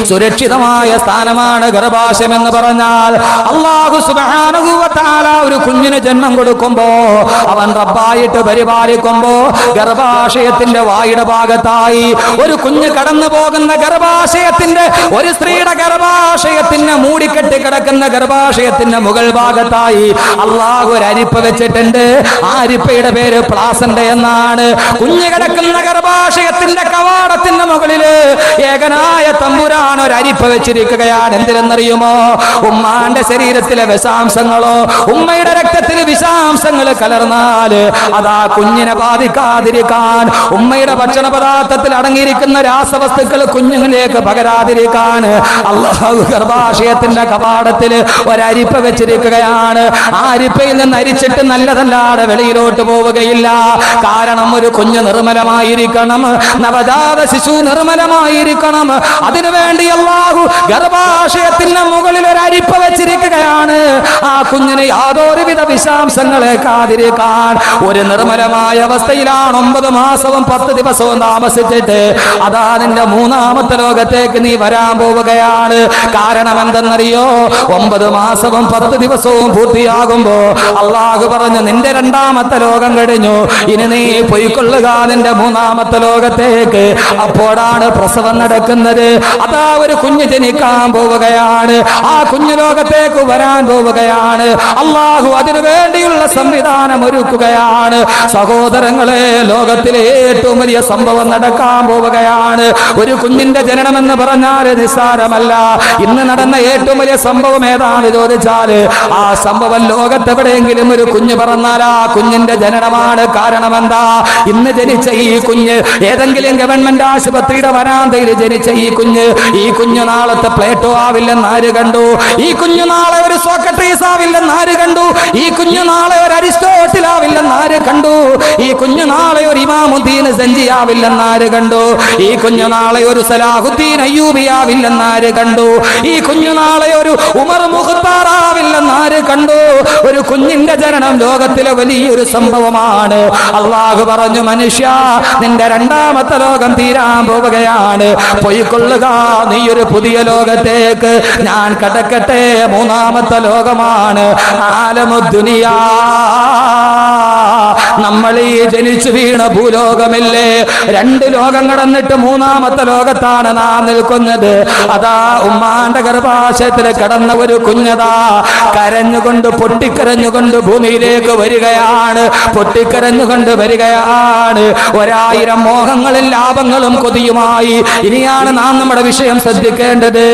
സുരക്ഷിതമായ സ്ഥാനമാണ് ഗർഭാശയം എന്ന് പറഞ്ഞാൽ. അല്ലാഹു സുബ്ഹാനഹു വ തആല ഒരു കുഞ്ഞിന് ജന്മം കൊടുക്കുമ്പോ, അവൻ റബ്ബായിട്ട് പരിപാലിക്കുമ്പോ, ഗർഭാശയത്തിന്റെ വായുടെ ഭാഗത്തായി ഒരു കുഞ്ഞ് കടന്നു പോകുന്ന ഗർഭാശയത്തിന്റെ, ഒരു സ്ത്രീയുടെ ഗർഭാശയത്തിന് മൂടിക്കെട്ടി കിടക്കുന്ന ഗർഭാശയത്തിന്റെ മുകൾ ഭാഗത്തായി അല്ലാഹു ഒരു അരിപ്പ വെച്ചിട്ടുണ്ട്. ആ അരിപ്പയുടെ പേര് പ്ലാസന്റ എന്നാണ്. കുഞ്ഞ് കിടക്കുന്ന ഗർഭാശയത്തിന്റെ കവാടത്തിന്റെ മുകളില് ഏകനായ തമ്പുരാൻ ഒരു അരിപ്പ വെച്ചിരിക്കുകയാണ്. എന്തിനെന്നറിയുമോ? ഉമ്മാന്റെ ശരീരത്തിലെ വിഷാംശങ്ങളോ, ഉമ്മയുടെ രക്തത്തിൽ വിഷാംശങ്ങൾ കലർന്നാല് അതാ കുഞ്ഞിനെ ബാധിക്കാതിരിക്കാൻ, ഉമ്മയുടെ ഭക്ഷണ പദാർത്ഥത്തിൽ അടങ്ങിയിരിക്കുന്ന രാസവസ്തുക്കൾ കുഞ്ഞുങ്ങളിലേക്ക് പകരാതിരിക്കാൻ അല്ലാഹു ഗർഭാശയത്തിന്റെ കവാടത്തിൽ ഒരരിപ്പ വെച്ചിരിക്കുകയാണ്. ആ അരിപ്പയിൽ നിന്ന് അരിച്ചിട്ട് നല്ലതല്ലാതെ വെളിയിലോട്ട് പോവുകയില്ല. കാരണം ഒരു കുഞ്ഞ് നിർമ്മലമായിരിക്കണം, നവജാത ശിശു നിർമ്മലമായിരിക്കണം. അതിനുവേണ്ടി അല്ലാഹു ഗർഭാശയത്തിന് മുകളിൽ ഒരു അരിപ്പ വെച്ചിരിക്കുകയാണ്. ആ കുഞ്ഞിന് യാതൊരുവിധ വിഷാംശങ്ങളേക്കാതിരിക്കാൻ ഒരു നിർമ്മലമായ അവസ്ഥയിലാണ് 9 മാസവും 10 ദിവസവും താമസിച്ചിട്ട് അതാ നിന്റെ 3ാമത്തെ ലോകത്തേക്ക് നീ വരാൻ പോവുകയാണ്. കാരണം എന്തെന്നറിയോ? 9 മാസവും 10 ദിവസവും പൂർത്തിയാകുമ്പോ അല്ലാഹു പറഞ്ഞു, നിന്റെ 2ാമത്തെ ലോകം കഴിഞ്ഞു, ഇനി നീ പൊയ്ക്കൊള്ളുക നിന്റെ 3ാമത്തെ ലോകത്തേക്ക്. അപ്പോഴാണ് പ്രസവം നടക്കുന്നത്. അതാ ഒരു കുഞ്ഞ് ജനിക്കാൻ പോവുകയാണ്. ആ കുഞ്ഞു ലോകത്തേക്ക് വരാൻ പോവുകയാണ്. അല്ലാഹു അതിനു വേണ്ടിയുള്ള സംവിധാനം ഒരുക്കുകയാണ്. സഹോദരങ്ങളെ, ലോകത്തിലെ ഏറ്റവും വലിയ സംഭവം നടക്കാൻ പോവുകയാണ്. ഒരു കുഞ്ഞിന്റെ ജനനം എന്ന് പറഞ്ഞാൽ നിസ്സാരമല്ല. ഇന്ന് നടന്ന ഏറ്റവും വലിയ സംഭവം ഏതാണ് ചോദിച്ചാൽ, ആ സംഭവം ലോകത്തെവിടെയെങ്കിലും ഒരു കുഞ്ഞ് പറഞ്ഞാൽ ആ കുഞ്ഞിന്റെ ജനനമാണ്. കാരണം എന്താ? ഇന്ന് ജനിച്ച ഈ കുഞ്ഞ് ഏതെങ്കിലും ഗവൺമെന്റ് ആശുപത്രിയുടെ വരാന്തയിൽ ജനിച്ച ഈ കുഞ്ഞ് നാളത്തെ പ്ലേറ്റോ ആവില്ലെന്ന് ആര് കണ്ടു? ഈ കുഞ്ഞു നാളെ ഒരു സോക്രട്ടീസ് ആവില്ലെന്ന് ആര് കണ്ടു? ഈ കുഞ്ഞു നാളെ ഒരു അരിസ്റ്റോട്ടിൽ ആവില്ലെന്ന് ആര് കണ്ടു? ഈ കുഞ്ഞു നാളെ ഒരു ഇമാമുദ്ദീൻ സഞ്ചി ആവില്ലെന്ന് ആര് കണ്ടു? ഈ കുഞ്ഞു നാളെ ഒരു സലാഹുദ്ദീൻ അയ്യൂബി ആവില്ലെന്ന് ആര് കണ്ടു? ഈ കുഞ്ഞു നാളെ ഒരു ഉമർ മുഖ്താർ ആവില്ലെന്ന് ആര് കണ്ടു? ഒരു കുഞ്ഞിന്റെ ജനനം ലോകത്തിലെ വലിയൊരു സംഭവമാണ്. അല്ലാഹു പറഞ്ഞു, മനുഷ്യ, നിന്റെ 2ാമത്തെ ലോകം തീരാൻ പോവുകയാണ്. പൊയ്ക്കൊള്ളുക നീ ഒരു പുതിയ ലോകത്തേക്ക്. ഞാൻ കടക്കട്ടെ. 3ാമത്തെ ലോകമാണ് ആലമുദ്ദുനിയാ. നമ്മൾ ഈ ജനിച്ചു വീണ ഭൂലോകമില്ലേ, 2 ലോകം കടന്നിട്ട് 3ാമത്തെ ലോകത്താണ് നാം നിൽക്കുന്നത്. അതാ ഉമ്മാന്റെ ഗർഭാശയത്തിൽ കടന്ന ഒരു കുഞ്ഞതാ കരഞ്ഞുകൊണ്ട് പൊട്ടിക്കരഞ്ഞുകൊണ്ട് ഭൂമിയിലേക്ക് വരികയാണ്. പൊട്ടിക്കരഞ്ഞുകൊണ്ട് വരികയാണ്. 1000 മോഹങ്ങളും ലാഭങ്ങളും കൊതിയുമായി. ഇനിയാണ് നാം നമ്മുടെ വിഷയം ശ്രദ്ധിക്കേണ്ടത്.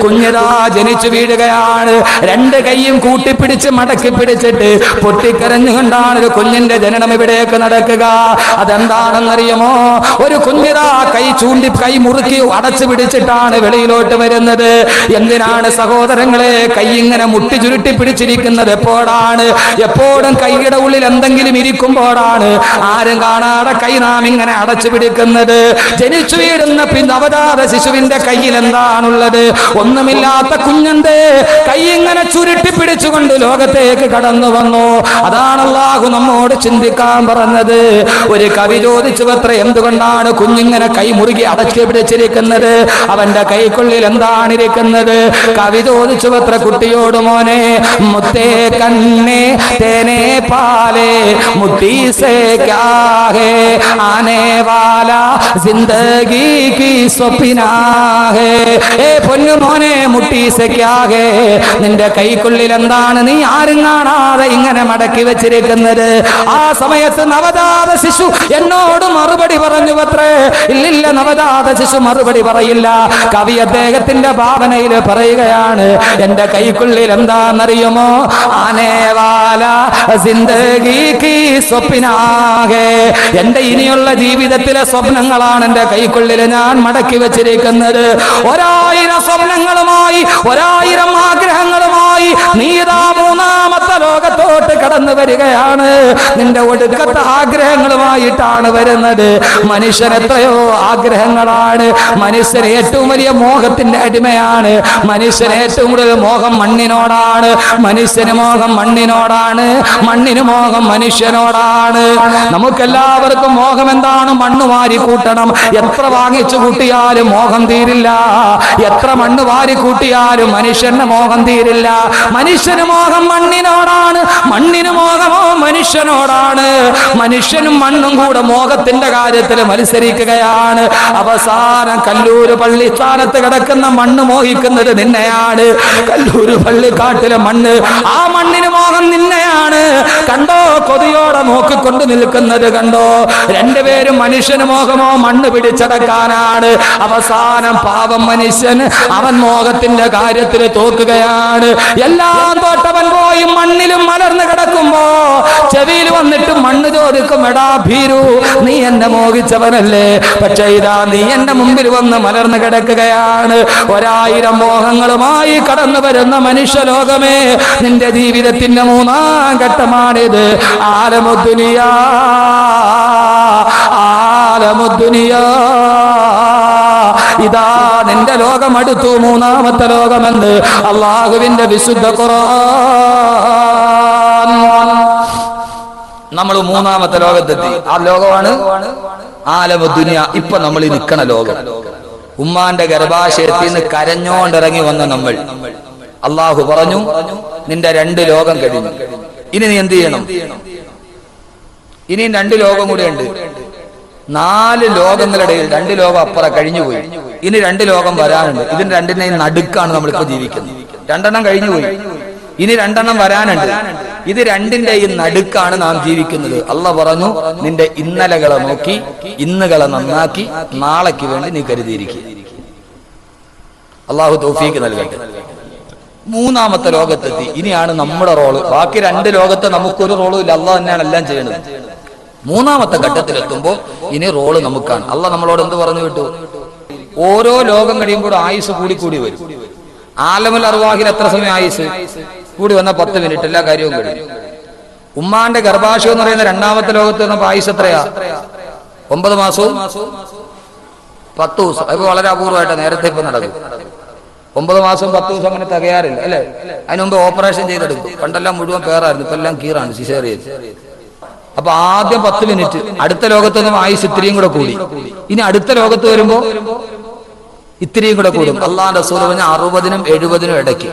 കുഞ്ഞതാ ജനിച്ചു വീഴുകയാണ്. 2 കൈയും കൂട്ടിപ്പിടിച്ച് മടക്കി പിടിച്ചിട്ട് പൊട്ടിക്കരഞ്ഞുകൊണ്ടാണ് ഒരു കുഞ്ഞിന്റെ ജനനം ഇവിടേക്ക് നടക്കുക. അതെന്താണെന്നറിയുമോ? ഒരു കുഞ്ഞിതാ കൈ മുറുക്കി അടച്ചു പിടിച്ചിട്ടാണ് വെളിയിലോട്ട് വരുന്നത്. എന്തിനാണ് സഹോദരങ്ങളെ കൈ ഇങ്ങനെ മുട്ടി ചുരുട്ടി പിടിച്ചിരിക്കുന്നത്? എപ്പോഴാണ്? എപ്പോഴും കൈയുടെ ഉള്ളിൽ എന്തെങ്കിലും ഇരിക്കുമ്പോഴാണ് ആരും കാണാതെ കൈ നാം ഇങ്ങനെ അടച്ചു പിടിക്കുന്നത്. ജനിച്ചു വീഴുന്ന നവജാത ശിശുവിന്റെ കയ്യിൽ എന്താണുള്ളത്? ഒന്നുമില്ലാത്ത കുഞ്ഞന്റെ കൈ ഇങ്ങനെ ചുരുട്ടി പിടിച്ചുകൊണ്ട് ലോകത്തേക്ക് കടന്നു വന്നു. അതാണ് അല്ലാഹു നമ്മോട് ചിന്തിക്കാൻ പറഞ്ഞത്. ഒരു കവി ചോദിച്ചു അത്ര, എന്തുകൊണ്ടാണ് കുഞ്ഞിങ്ങനെ കൈ മുറുകി അടച്ചു പിടിച്ചിരിക്കുന്നത്? അവന്റെ കൈക്കുള്ളിൽ എന്താണ് ഇരിക്കുന്നത്? കവി ചോദിച്ചു അത്ര കുട്ടിയോട്, മോനെ, മുത്തേ കണ്ണേ തേനെ പാലേ മുട്ടി സേ ക്യാ ഹേ ആനെ വാലാ ജിന്ദഗി കി സ്വപ്നാ ഹേ. ഏ പൊന്നു മോനെ, മുട്ടി സേ ക്യാ ഹേ, നിന്റെ കൈക്കുള്ളിൽ എന്താണ് നീ ആരും കാണാതെ ഇങ്ങനെ മടക്കി വെച്ചിരിക്കുന്നത്? ആ സമയത്ത് നവജാത ശിശു എന്നോട് മറുപടി പറഞ്ഞു അത്രേ. ഇല്ലില്ല, നവജാത ശിശു മറുപടി പറയില്ല. കവി അദ്ദേഹത്തിന്റെ ഭാവനയിൽ പറയുകയാണ്, എന്റെ കൈക്കുള്ളിൽ എന്താണെന്നറിയുമോ? ആനേവാല ജിന്ദഗി കി സ്വപ്നാ ഹേ, എന്റെ ഇനിയുള്ള ജീവിതത്തിലെ സ്വപ്നങ്ങളാണ് എന്റെ കൈക്കുള്ളിൽ ഞാൻ മടക്കി വെച്ചിരിക്കുന്നത്. 1000 സ്വപ്നങ്ങളുമായി, 1000 ആഗ്രഹങ്ങളുമായി നീതാ 3ാം മൂന്നാമത്തെ ലോകത്തോട്ട് കടന്നു വരികയാണ്. നിന്റെ ഒടുക്കത്തെ ആഗ്രഹങ്ങളുമായിട്ടാണ് വരുന്നത്. മനുഷ്യൻ എത്രയോ ആഗ്രഹങ്ങളാണ്. മനുഷ്യൻ ഏറ്റവും വലിയ മോഹത്തിന്റെ അടിമയാണ്. മനുഷ്യന് ഏറ്റവും കൂടുതൽ മോഹം മണ്ണിനോടാണ്. മനുഷ്യന് മോഹം മണ്ണിനോടാണ്. മണ്ണിന് മോഹം മനുഷ്യനോടാണ്. നമുക്കെല്ലാവർക്കും മോഹം എന്താണ്? മണ്ണ് വാരി കൂട്ടണം. എത്ര വാങ്ങിച്ചു കൂട്ടിയാലും മോഹം തീരില്ല. എത്ര മണ്ണ് വാരി കൂട്ടിയാലും മനുഷ്യന് മോഹം തീരില്ല. മനുഷ്യന് മോഹം മണ്ണിനോടാണ്. മണ്ണിന് മോഹമോ മനുഷ്യനോടാണ്. മനുഷ്യനും മണ്ണും കൂടെ മോഹത്തിന്റെ കാര്യത്തിൽ മത്സരിക്കുകയാണ്. അവസാനം കല്ലൂര് പള്ളിസ്ഥാനത്ത് കിടക്കുന്ന മണ്ണ് മോഹിക്കുന്നത് നിന്നെയാണ്. കല്ലൂര് പള്ളിക്കാട്ടിലെ മണ്ണ്, ആ മണ്ണിന് മോഹം നിന്നെയാണ്. കണ്ടോ, കൊതിയോടെ നോക്കിക്കൊണ്ട് നിൽക്കുന്നത് കണ്ടോ? രണ്ടുപേരും മനുഷ്യന് മോഹമോ മണ്ണ് പിടിച്ചടക്കാനാണ്. അവസാനം പാവം മനുഷ്യൻ അവൻ മോഹത്തിന്റെ കാര്യത്തിൽ തോക്കുകയാണ്. എല്ലാം തോട്ടവൻ പോയി മണ്ണിലും മലർന്ന് കിടക്കുമ്പോ ചെവിയിൽ വന്നിട്ട് മണ്ണ് ചോദിക്കും, എടാ ഭീരു, നീ എന്നെ മോഹിച്ചവനല്ലേ? പക്ഷേ ഇതാ നീ എന്റെ മുമ്പിൽ വന്ന് മലർന്ന് കിടക്കുകയാണ്. 1000 മോഹങ്ങളുമായി കടന്നു വരുന്ന മനുഷ്യലോകമേ, നിന്റെ ജീവിതത്തിന്റെ 3ാം ഘട്ടമാണിത്. ആലമുദ്ദുനിയാ, ആലമുദ്ദുനിയാ. ഇതാ നിന്റെ ലോകം അടുത്തു, 3ാമത്തെ ലോകമെന്ന് അള്ളാഹുവിന്റെ വിശുദ്ധ ഖുർആൻ. നമ്മൾ 3ാമത്തെ ലോകത്തെത്തി. ആ ലോകമാണ് ആലമുദ്ദുനിയ. ഇപ്പൊ നമ്മൾ ഈ നിൽക്കണ ലോകം. ഉമ്മാന്റെ ഗർഭാശയത്തിൽ നിന്ന് കരഞ്ഞോണ്ടിറങ്ങി വന്ന നമ്മൾ. അള്ളാഹു പറഞ്ഞു, നിന്റെ 2 ലോകം കഴിഞ്ഞു. ഇനി നീ എന്ത് ചെയ്യണം? ഇനിയും 2 ലോകം കൂടെ ഉണ്ട്. 4 ലോകങ്ങളിടയിൽ 2 ലോകം അപ്പുറം കഴിഞ്ഞുപോയി. ഇനി 2 ലോകം വരാനുണ്ട്. ഇതിന് 2നെയും നടുക്കാണ് നമ്മളിപ്പോ ജീവിക്കുന്നത്. 2 കഴിഞ്ഞുപോയി, ഇനി 2 വരാനുണ്ട്. ഇത് 2ന്റെയും നടുക്കാണ് നാം ജീവിക്കുന്നത്. അള്ളാഹ് പറഞ്ഞു, നിന്റെ ഇന്നലകളെ നോക്കി ഇന്നുകളെ നന്നാക്കി നാളേക്ക് വേണ്ടി നീ കരുതിയിരിക്കുക. അള്ളാഹു തൗഫീക്ക് നൽകട്ടെ. 3ാമത്തെ ലോകത്തെത്തി. ഇനിയാണ് നമ്മുടെ റോള്. ബാക്കി 2 ലോകത്ത് നമുക്കൊരു റോളും ഇല്ല. അള്ളാഹ് തന്നെയാണ് എല്ലാം ചെയ്യുന്നത്. 3ാമത്തെ ഘട്ടത്തിലെത്തുമ്പോൾ ഇനി റോള് നമുക്കാണ്. അള്ളാഹ് നമ്മളോട് എന്ത് പറഞ്ഞു വിട്ടു? ഓരോ ലോകം കഴിയുമ്പോൾ ആയുസ് കൂടി വരും. ആലമുൽ അർവാഹിൽ എത്ര സമയം ആയുസ് കൂടി വന്ന 10 മിനിറ്റ്, എല്ലാ കാര്യവും കഴിയും. ഉമ്മാന്റെ ഗർഭാശയം എന്ന് പറയുന്ന 2ാമത്തെ ലോകത്ത് വന്നപ്പോ ആയുസ് എത്രയാ? 9 മാസവും 10 ദിവസം. അപ്പൊ വളരെ അപൂർവമായിട്ട് നേരത്തെ ഇപ്പൊ നടക്കും. 9 മാസവും 10 ദിവസം അങ്ങനെ തികയാറില്ല, അല്ലെ? അതിന് മുമ്പ് ഓപ്പറേഷൻ ചെയ്തെടുക്കും. പണ്ടെല്ലാം മുഴുവൻ പേറായിരുന്നു, ഇപ്പൊ എല്ലാം കീറാണ്, സിസേറിയൻ. അപ്പൊ ആദ്യം 10 മിനിറ്റ്. അടുത്ത ലോകത്ത് നിന്നും ആയുസ് ഇത്രയും കൂടെ കൂടി. ഇനി അടുത്ത ലോകത്ത് വരുമ്പോ ഇത്രയും കൂടെ കൂടും. അള്ളാന്റെ റസൂൽ പറഞ്ഞ 60നും 70നും ഇടയ്ക്ക്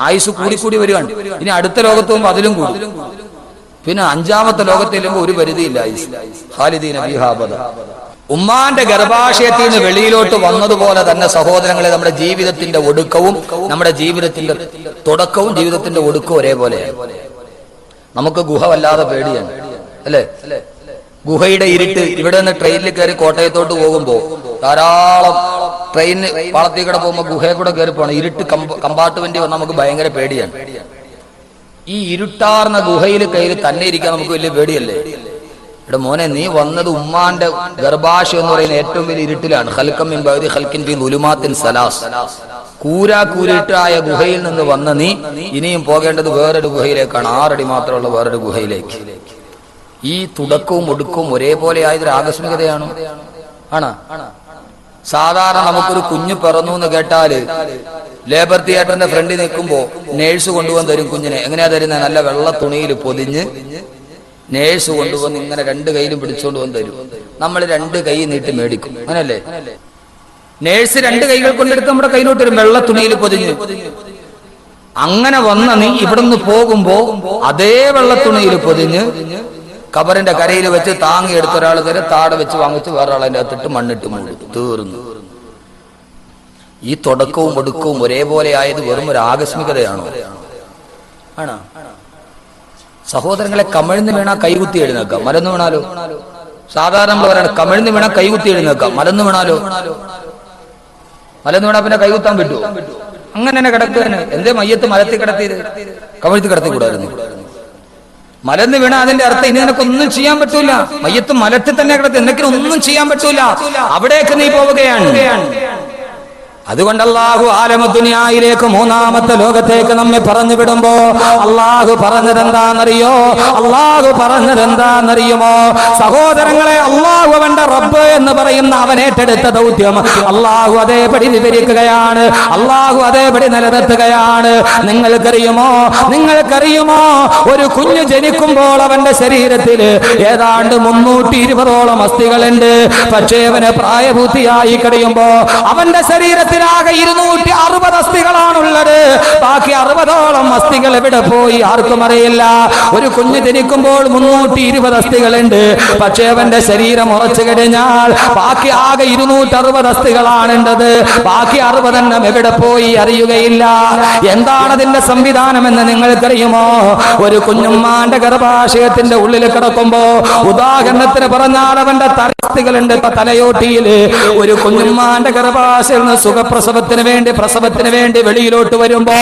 ആയുസ് കൂടി വരികയാണ്. ഇനി അടുത്ത ലോകത്ത് പോകുമ്പോൾ അതിലും കൂടും. പിന്നെ 5ാമത്തെ ലോകത്ത് ചെല്ലുമ്പോൾ ഒരു പരിധിയില്ല ആയുസ്. ഖാലിദീന ഫീഹാ അബദ. ഉമ്മാന്റെ ഗർഭാശയത്തിൽ നിന്ന് വെളിയിലോട്ട് വന്നതുപോലെ തന്നെ സഹോദരങ്ങളെ, നമ്മുടെ ജീവിതത്തിന്റെ ഒടുക്കവും നമ്മുടെ ജീവിതത്തിന്റെ തുടക്കവും ജീവിതത്തിന്റെ ഒടുക്കവും ഒരേപോലെയാണ്. നമുക്ക് ഗുഹ വല്ലാതെ പേടിയാണ്, അല്ലേ? ഗുഹയുടെ ഇരുട്ട്. ഇവിടെ നിന്ന് ട്രെയിനിൽ കയറി കോട്ടയത്തോട്ട് പോകുമ്പോ ധാരാളം ട്രെയിന് പാളത്തിൽ കൂടെ പോകുമ്പോ ഗുഹയെ കൂടെ കയറി പോകണം. ഇരുട്ട് കമ്പാർട്ട്മെന്റ് വന്നാൽ നമുക്ക് ഭയങ്കര പേടിയാണ്. ഈ ഇരുട്ടാർന്ന ഗുഹയിൽ കയറി തന്നെ ഇരിക്കാൻ നമുക്ക് വലിയ പേടിയല്ലേ? ഇവിടെ മോനെ, നീ വന്നത് ഉമ്മാന്റെ ഗർഭാശയം എന്ന് പറയുന്ന ഏറ്റവും വലിയ ഇരുട്ടിലാണ്. ഖൽഖം മിൻ ബഅദി ഖൽഖിൻ ഫീ ദുലുമാത്തിൻ സലാസ്. കൂരാക്കൂരിട്ടായ ഗുഹയിൽ നിന്ന് വന്ന നീ ഇനിയും പോകേണ്ടത് വേറൊരു ഗുഹയിലേക്കാണ്. 6 അടി മാത്രമുള്ള വേറൊരു ഗുഹയിലേക്ക്. ഈ തുടക്കവും ഒടുക്കവും ഒരേപോലെ ആയതൊരു ആകസ്മികതയാണോ? ആണ്. സാധാരണ നമുക്കൊരു കുഞ്ഞ് പിറന്നു എന്ന് കേട്ടാല് ലേബർ തിയേറ്ററിന്റെ ഫ്രണ്ടിൽ നിൽക്കുമ്പോ നേഴ്സ് കൊണ്ടുവന്ന് തരും കുഞ്ഞിനെ. എങ്ങനെയാ തരുന്നത്? നല്ല വെള്ള തുണിയിൽ പൊതിഞ്ഞ് നേഴ്സ് കൊണ്ടുവന്ന് ഇങ്ങനെ 2 കൈയിലും പിടിച്ചുകൊണ്ട് വന്ന് തരും. നമ്മൾ 2 കൈ നീട്ടി മേടിക്കും, അങ്ങനല്ലേ? നേഴ്സ് 2 കൈകൾ കൊണ്ടെടുത്ത് നമ്മുടെ കയ്യിലോട്ട് വരും, വെള്ള തുണിയിൽ പൊതിഞ്ഞ്. അങ്ങനെ വന്ന നീ ഇവിടുന്ന് പോകുമ്പോ അതേ വെള്ള തുണിയിൽ പൊതിഞ്ഞ് കബറിന്റെ കരയിൽ വെച്ച് താങ്ങി എടുത്ത ഒരാൾ തരെ താടെ വെച്ച് വാങ്ങിച്ച് വേറെ ആളതിന്റെ അകത്തിട്ട് മണ്ണിട്ട് മൂടി തീർന്നു. ഈ തുടക്കവും ഒടുക്കവും ഒരേപോലെ ആയത് വെറും ഒരു ആകസ്മികതയാണോ? ആണോ? സഹോദരങ്ങളെ, കമിഴ്ന്ന് വീണാ കൈകുത്തി എഴുന്നേക്കാം, മലന്ന് വീണാലോ? സാധാരണ നമ്മൾ പറയണം, കമിഴ്ന്ന് വീണാ കൈകുത്തി എഴുന്നേക്കാം, മലന്ന് വീണാലോ? മലന്ന് വീണാ പിന്നെ കൈകുത്താൻ പറ്റുമോ? അങ്ങനെ തന്നെ കിടക്കുകയാണ്. എന്തേ മയ്യത്ത് മലത്തിൽ കിടത്തിയത്? കമിഴ്ത്തി കിടത്തി കൂടായിരുന്നു. മലന്ന് വീണ അതിന്റെ അർത്ഥം ഇനി നിനക്കൊന്നും ചെയ്യാൻ പറ്റൂല. മയ്യത്ത് മലത്തിൽ തന്നെ കിടത്തി, എന്തെങ്കിലും ഒന്നും ചെയ്യാൻ പറ്റൂല. അവിടേക്ക് നീ പോവുകയാണ്. അതുകൊണ്ട് അല്ലാഹു ആലമുദ്ദുനിയായിലേക്ക് മൂന്നാമത്തെ ലോകത്തേക്ക് നമ്മെ പറഞ്ഞു വിടുമ്പോ അല്ലാഹു പറഞ്ഞതെന്താണെന്നറിയോ? അല്ലാഹു പറഞ്ഞതെന്താണെന്നറിയുമോ? സഹോദരങ്ങളെ, അല്ലാഹു അവന്റെ റബ്ബ് എന്ന് പറയുന്ന അവനേറ്റെടുത്ത ദൗത്യം അല്ലാഹു അതേപടി വിവരിക്കുകയാണ്, അല്ലാഹു അതേപടി നിലനിർത്തുകയാണ്. നിങ്ങൾക്കറിയുമോ ഒരു കുഞ്ഞ് ജനിക്കുമ്പോൾ അവന്റെ ശരീരത്തിൽ ഏതാണ്ട് 320ഓളം അസ്ഥികളുണ്ട്. പക്ഷേ അവന് പ്രായപൂർത്തിയായി കഴിയുമ്പോ അവന്റെ ശരീരത്തിലാകെ 260 അസ്ഥികളാണുള്ളത്. ബാക്കി 60ഓളം അസ്ഥികൾ എവിടെ പോയി ആർക്കും അറിയില്ല. ഒരു കുഞ്ഞ് ജനിക്കുമ്പോൾ 320 അസ്ഥികളുണ്ട്. പക്ഷേ അവന്റെ ശരീരം ഉറച്ചു കഴിഞ്ഞാൽ ബാക്കി ആകെ 260 അസ്ഥികളാണുള്ളത്. ബാക്കി 60 എണ്ണം എവിടെ പോയി അറിയുകയില്ല. എന്താണ് അതിന്റെ സംവിധാനം എന്ന് നിങ്ങൾക്കറിയുമോ? ഒരു കുഞ്ഞുമ്മാന്റെ ഗർഭാശയത്തിന്റെ ഉള്ളിൽ കിടക്കുമ്പോ, ഉദാഹരണത്തിന് പറഞ്ഞാൽ അവന്റെ തലസ്ഥികളുണ്ട് തലയോട്ടിയിൽ. ഒരു കുഞ്ഞുമ്മാന്റെ ഗർഭാശയം സുഖപ്രസവത്തിന് വേണ്ടി വെളിയിലോട്ട് വരുമ്പോ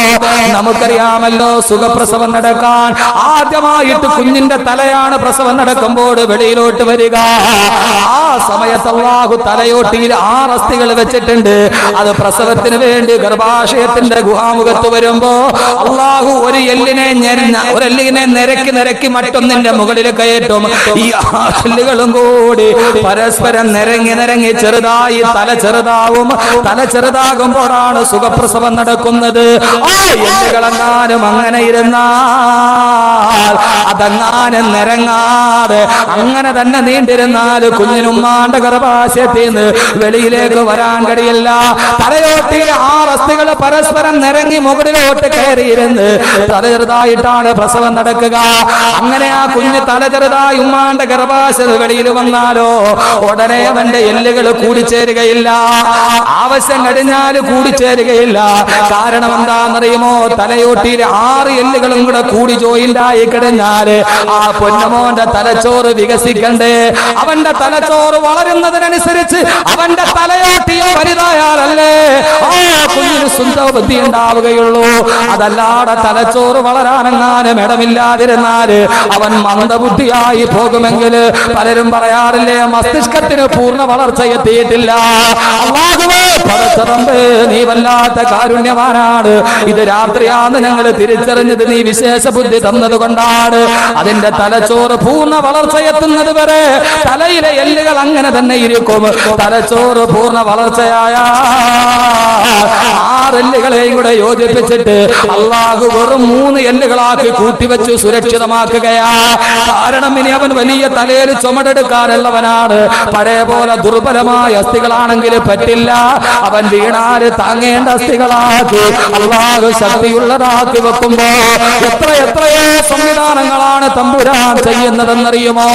നമുക്കറിയാമല്ലോ, സുഖപ്രസവം നടക്കാൻ ആദ്യമായിട്ട് കുഞ്ഞിന്റെ തലയാണ് പ്രസവം നടക്കുമ്പോൾ വെളിയിലോട്ട് വരിക. ആ സമയത്ത് അല്ലാഹു തലയോട്ടിയിൽ 6 അസ്ഥികൾ വെച്ചിട്ടുണ്ട്. അത് പ്രസവത്തിന് വേണ്ടി ഗർഭാശയത്തിന്റെ ഗുഹാമുഖത്ത് വരുമ്പോ അല്ലാഹു ഒരു എല്ലിനെ നിരക്കി മറ്റൊന്നിന്റെ മുകളിൽ കയറ്റും. ഈ 6 എല്ലുകളും കൂടി പരസ്പരം നിരങ്ങി ചെറുതായി തല ചെറുതാകുമ്പോഴാണ് സുഖപ്രസവം നടക്കുന്നത്. ആ എല്ലുകളെങ്ങാനും അങ്ങനെ ഇരുന്നാൽ, അതങ്ങാനും നിരങ്ങാതെ അങ്ങനെ തന്നെ നീണ്ടിരുന്നാൽ കുഞ്ഞിനുമ്മാന്റെ ഗർഭാശയത്തിൽ നിന്ന് വെളിയിലേക്ക് വരാൻ കഴിയില്ല. തലയോട്ടിയിലെ 6 അസ്ഥികൾ പരസ്പരം നിരങ്ങി മുകളിലോട്ട് കയറിയിരുന്ന് തല ചെറുതായിട്ടാണ് പ്രസവം നടക്കുക. അങ്ങനെ ആ കുഞ്ഞ് തല ചെറുതായി ഉമ്മാന്റെ ഗർഭാശയ വെളിയിൽ വന്നാലോ ഉടനെ അവന്റെ എല്ലുകൾ കൂടിച്ചേരുകയില്ല. ആവശ്യം കഴിഞ്ഞാൽ കൂടിച്ചേരുകയില്ല. കാരണം എന്താണെന്നറിയുമോ? തലയോട്ടിയിലെ 6 എല്ലുകളും കൂടെ കൂടി ജോയിന്റ് ആയി കഴിഞ്ഞാൽ ആ പൊന്നമോന്റെ തലച്ചോറ് വികസിക്കണ്ടേ? അവന്റെ തലച്ചോറ് വളരുന്നതിനനുസരിച്ച് അവന്റെ തലയോട്ടിയോ വലുതായാലല്ലേ ആ കുഞ്ഞിന് സുന്ദര ബുദ്ധി ഉണ്ടാവുകയുള്ളൂ. അതല്ലാതെ തലച്ചോറ് വളരാനെങ്ങാനും ഇടമില്ലാതിരുന്നാല് അവൻ മന്ദബുദ്ധിയായി പോകുമെങ്കിൽ പലരും പറയാറില്ലേ, മസ്തിഷ്കത്തിന് പൂർണ്ണ വളർച്ച എത്തിയിട്ടില്ല. അല്ലാഹുവേ, പടച്ചറമ്പേ, നീ വല്ലാത്ത കാരുണ്യവാനാണ്. ഇത് രാത്രിയാന്ന് ഞങ്ങൾ തിരിച്ചറിഞ്ഞത് നീ വിശേഷ ബുദ്ധി തന്നത് കൊണ്ടാണ്. അതിന്റെ തലച്ചോറ് പൂർണ്ണ വളർച്ച എത്തുന്നത് വരെ തലയിലെ എല്ലുകൾ അങ്ങനെ തന്നെ ഇരിക്കും. തലച്ചോറ് പൂർണ്ണ വളർച്ചയായ 6 എല്ലുകളെയും കൂടെ യോജിപ്പിച്ചിട്ട് അല്ലാഹു വെറും 3 എല്ലുകളാക്കി കൂട്ടിവെച്ചു സുരക്ഷിതമാക്കുകയാ. കാരണം ഇനി അവൻ വലിയ തലയിൽ ചുമടെടുക്കാനുള്ളവനാണ്. പഴയ പോലെ ദുർബലമായ അസ്ഥികളാണെങ്കിൽ പറ്റില്ല. അവൻ വീണാല് താങ്ങേണ്ട അസ്ഥികളാക്കി അല്ലാഹു ശക്തിയുള്ളതാക്കി വെക്കുമ്പോ എത്രയോ സംവിധാനങ്ങളാണ് തമ്പുരാൻ ചെയ്യുന്നതെന്നറിയുമോ?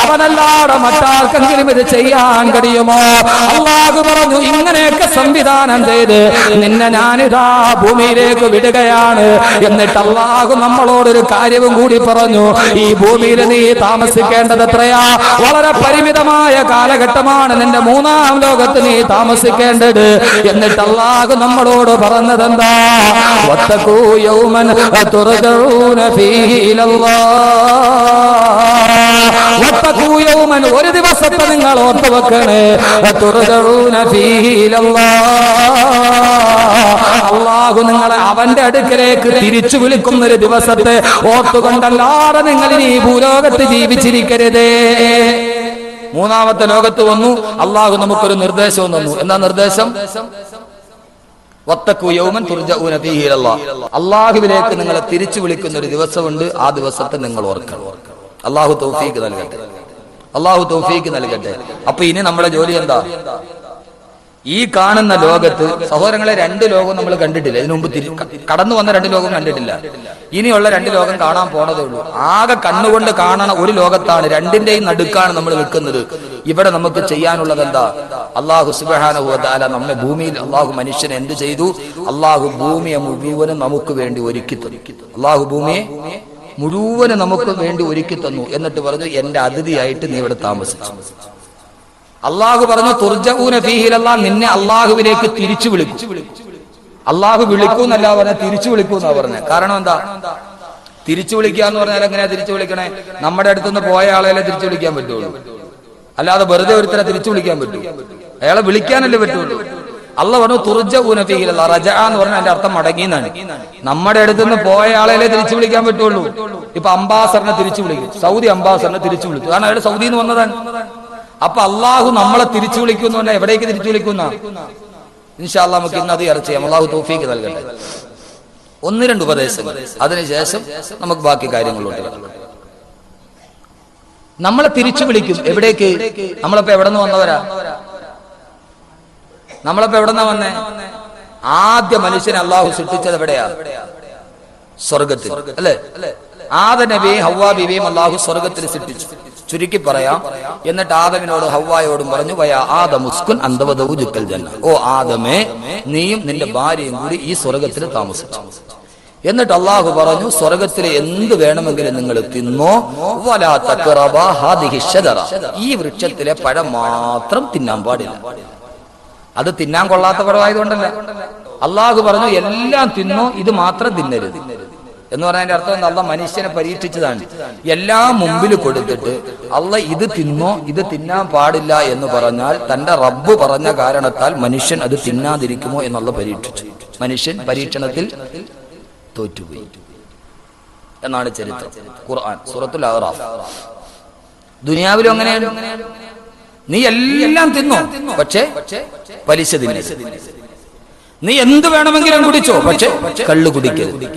അവനല്ലാതെ മറ്റാർക്കെങ്കിലും ഇത് ചെയ്യാൻ കഴിയുമോ? അല്ലാഹു പറഞ്ഞു, ഇങ്ങനെയൊക്കെ സംവിധാനം ചെയ്ത് നിന്നെ ഞാനിതാ ഭൂമിയിലേക്ക് വിടുകയാണ്. എന്നിട്ട് അല്ലാഹു നമ്മളോടൊരു കാര്യവും കൂടി പറഞ്ഞു, ഈ ഭൂമിയിൽ നീ താമസിക്കേണ്ടത് എത്രയാ? വളരെ പരിമിതമായ കാലഘട്ടമാണ് നിന്റെ 3ാം ലോകത്ത് നീ താമസിക്കേണ്ടത്. എന്നിട്ട് അല്ലാഹു നമ്മളോട് പറഞ്ഞതെന്താ? വത്തഖൂ യൗമൻ തുർജഊന ഫീഹി ഇലല്ലാഹ്. വത്തഖൂ യൗമൻ, ഒരു ദിവസത്തെ നിങ്ങൾ ഓർത്തു വെക്കണേ. തുർജഊന ഫീഹി ഇലല്ലാഹ്, അല്ലാഹു നിങ്ങളെ അവന്റെ അടുക്കലേക്ക് തിരിച്ചു വിളിക്കുന്ന ഒരു ദിവസത്തെ ഓർത്തുകൊണ്ടല്ലാതെ നിങ്ങൾ ഇനി ഭൂലോകത്ത് ജീവിച്ചിരിക്കരുതേ. 3ാമത്തെ ലോകത്ത് വന്നു അല്ലാഹു നമുക്കൊരു നിർദ്ദേശവും തന്നു. എന്താ നിർദ്ദേശം? വത്തഖൂ യൗമൻ തുർജഊന ഫീഹി ഇലല്ലാഹ്, അല്ലാഹുവിലേക്ക് നിങ്ങളെ തിരിച്ചു വിളിക്കുന്ന ഒരു ദിവസമുണ്ട്. ആ ദിവസത്തെ നിങ്ങൾ ഓർക്കണം. അല്ലാഹു തൗഫീഖ് നൽകട്ടെ, അല്ലാഹു തൗഫീഖ് നൽകട്ടെ. അപ്പൊ ഇനി നമ്മുടെ ജോലി എന്താ? ഈ കാണുന്ന ലോകത്ത് സഹോദരങ്ങളെ 2 ലോകം നമ്മൾ കണ്ടിട്ടില്ല. ഇതിനു മുമ്പ് കടന്നു വന്ന 2 ലോകം കണ്ടിട്ടില്ല. ഇനിയുള്ള 2 ലോകം കാണാൻ പോണതേ ഉള്ളൂ. ആകെ കണ്ണുകൊണ്ട് കാണണ ഒരു ലോകത്താണ്, 2ന്റെയും നടുക്കാണ് നമ്മൾ നിൽക്കുന്നത്. ഇവിടെ നമുക്ക് ചെയ്യാനുള്ളത് എന്താ? അല്ലാഹു സുബ്ഹാനഹു വ തആല നമ്മെ ഭൂമിയിൽ, അല്ലാഹു മനുഷ്യനെ എന്ത് ചെയ്തു? അല്ലാഹു ഭൂമിയെ മുഴുവനും നമുക്ക് വേണ്ടി ഒരുക്കി തന്നു. അല്ലാഹു ഭൂമിയെ മുഴുവനും നമുക്ക് വേണ്ടി ഒരുക്കി തന്നു. എന്നിട്ട് പറഞ്ഞു, എന്റെ അതിഥിയായിട്ട് നീ ഇവിടെ താമസിച്ചു. അള്ളാഹു പറഞ്ഞു തുർജഊന ഫീഹി ഇലല്ലാഹ്, നിന്നെ അള്ളാഹുവിലേക്ക് തിരിച്ചു വിളിക്കും. അള്ളാഹു വിളിക്കൂന്നല്ല പറഞ്ഞ, തിരിച്ചു വിളിക്കൂന്നാ പറഞ്ഞത്. കാരണം എന്താ? തിരിച്ചു വിളിക്കുക എന്ന് പറഞ്ഞാൽ എങ്ങനെയാ തിരിച്ചു വിളിക്കണേ? നമ്മുടെ അടുത്തുനിന്ന് പോയ ആളെ തിരിച്ചു വിളിക്കാൻ പറ്റുള്ളൂ. അല്ലാതെ വെറുതെ ഒരുത്തരെ തിരിച്ചു വിളിക്കാൻ പറ്റൂ? അയാളെ വിളിക്കാനല്ലേ പറ്റുള്ളൂ. അള്ളാഹ് പറഞ്ഞു തുർജഊന ഫീഹി ഇലല്ലാഹ്. റജഅ എന്ന് പറഞ്ഞാൽ അതിന്റെ അർത്ഥം മടങ്ങി എന്നാണ്. നമ്മുടെ അടുത്ത് നിന്ന് പോയ ആളെ തിരിച്ചു വിളിക്കാൻ പറ്റുള്ളൂ. ഇപ്പൊ അംബാസഡറിനെ തിരിച്ചു വിളിക്കും, സൗദി അംബാസഡറിനെ തിരിച്ചു വിളിക്കും, കാരണം അയാൾ സൗദിയിൽ നിന്ന് വന്നതാണ്. അപ്പൊ അള്ളാഹു നമ്മളെ തിരിച്ചു വിളിക്കുന്നു പറഞ്ഞാൽ എവിടേക്ക് തിരിച്ചു വിളിക്കുന്ന? ഇൻഷാ അല്ലാഹ് നമുക്ക് ഇന്ന് അത് ചർച്ച ചെയ്യാം. അള്ളാഹു തൗഫീഖ് നൽകട്ടെ. 1-2 ഉപദേശങ്ങൾ, അതിനുശേഷം നമുക്ക് ബാക്കി കാര്യങ്ങളിലോട്ട് കിടക്കാം. നമ്മളെ തിരിച്ചു വിളിക്കും എവിടേക്ക്? നമ്മളിപ്പോ എവിടെ നിന്ന് വന്നവരാ? നമ്മളിപ്പോ എവിടെന്നാ വന്നേ? ആദ്യ മനുഷ്യനെ അള്ളാഹു സൃഷ്ടിച്ചത് എവിടെയാ? സ്വർഗത്തിൽ, അല്ലെ? ആദം നബിയെയും ഹവ്വാ ബീവിയും അള്ളാഹു സ്വർഗത്തിൽ സൃഷ്ടിച്ചു. ചുരുക്കി പറയാം, എന്നിട്ട് ആദമിനോട് ഹവ്വായോടും പറഞ്ഞു, വയാ ആദമുസ്കുൻ അന്ത വസൗജുക്കൽ ജന്ന, ഓ ആദമേ, നീയും നിന്റെ ഭാര്യയും കൂടി ഈ സ്വർഗത്തിൽ താമസിച്ചു. എന്നിട്ട് അള്ളാഹു പറഞ്ഞു, സ്വർഗത്തിൽ എന്ത് വേണമെങ്കിലും നിങ്ങൾ തിന്നോ, വലാ തഖറബാ ഹാദിഹി ശജറ, ഈ വൃക്ഷത്തിലെ പഴം മാത്രം തിന്നാൻ പാടില്ല. അത് തിന്നാൻ കൊള്ളാത്ത പഴമായതുകൊണ്ടല്ല. അള്ളാഹു പറഞ്ഞു എല്ലാം തിന്നോ, ഇത് മാത്രം തിന്നരുത് എന്ന് പറഞ്ഞതിന്റെ അർത്ഥം എന്താ? അള്ളാഹ് മനുഷ്യനെ പരീക്ഷിച്ചതാണ്. എല്ലാം മുമ്പിൽ കൊടുത്തിട്ട് അള്ളാഹ് ഇത് തിന്നോ, ഇത് തിന്നാൻ പാടില്ല എന്ന് പറഞ്ഞാൽ തന്റെ റബ്ബ് പറഞ്ഞ കാരണത്താൽ മനുഷ്യൻ അത് തിന്നാതിരിക്കുമോ എന്നുള്ള പരീക്ഷിച്ചു. മനുഷ്യൻ പരീക്ഷണത്തിൽ തോറ്റുപോയി എന്നാണ് ചരിത്രം. ഖുർആൻ സൂറത്തുൽ അഅറാഫ്. ദുനിയാവിലും അങ്ങനെയാണ്. നീ എല്ലാം തിന്നോ, പക്ഷേ പലിശ തിന്നരുത്. നീ എന്ത് വേണമെങ്കിലും കുടിച്ചോ, പക്ഷേ കള്ളു കുടിക്കരുത്.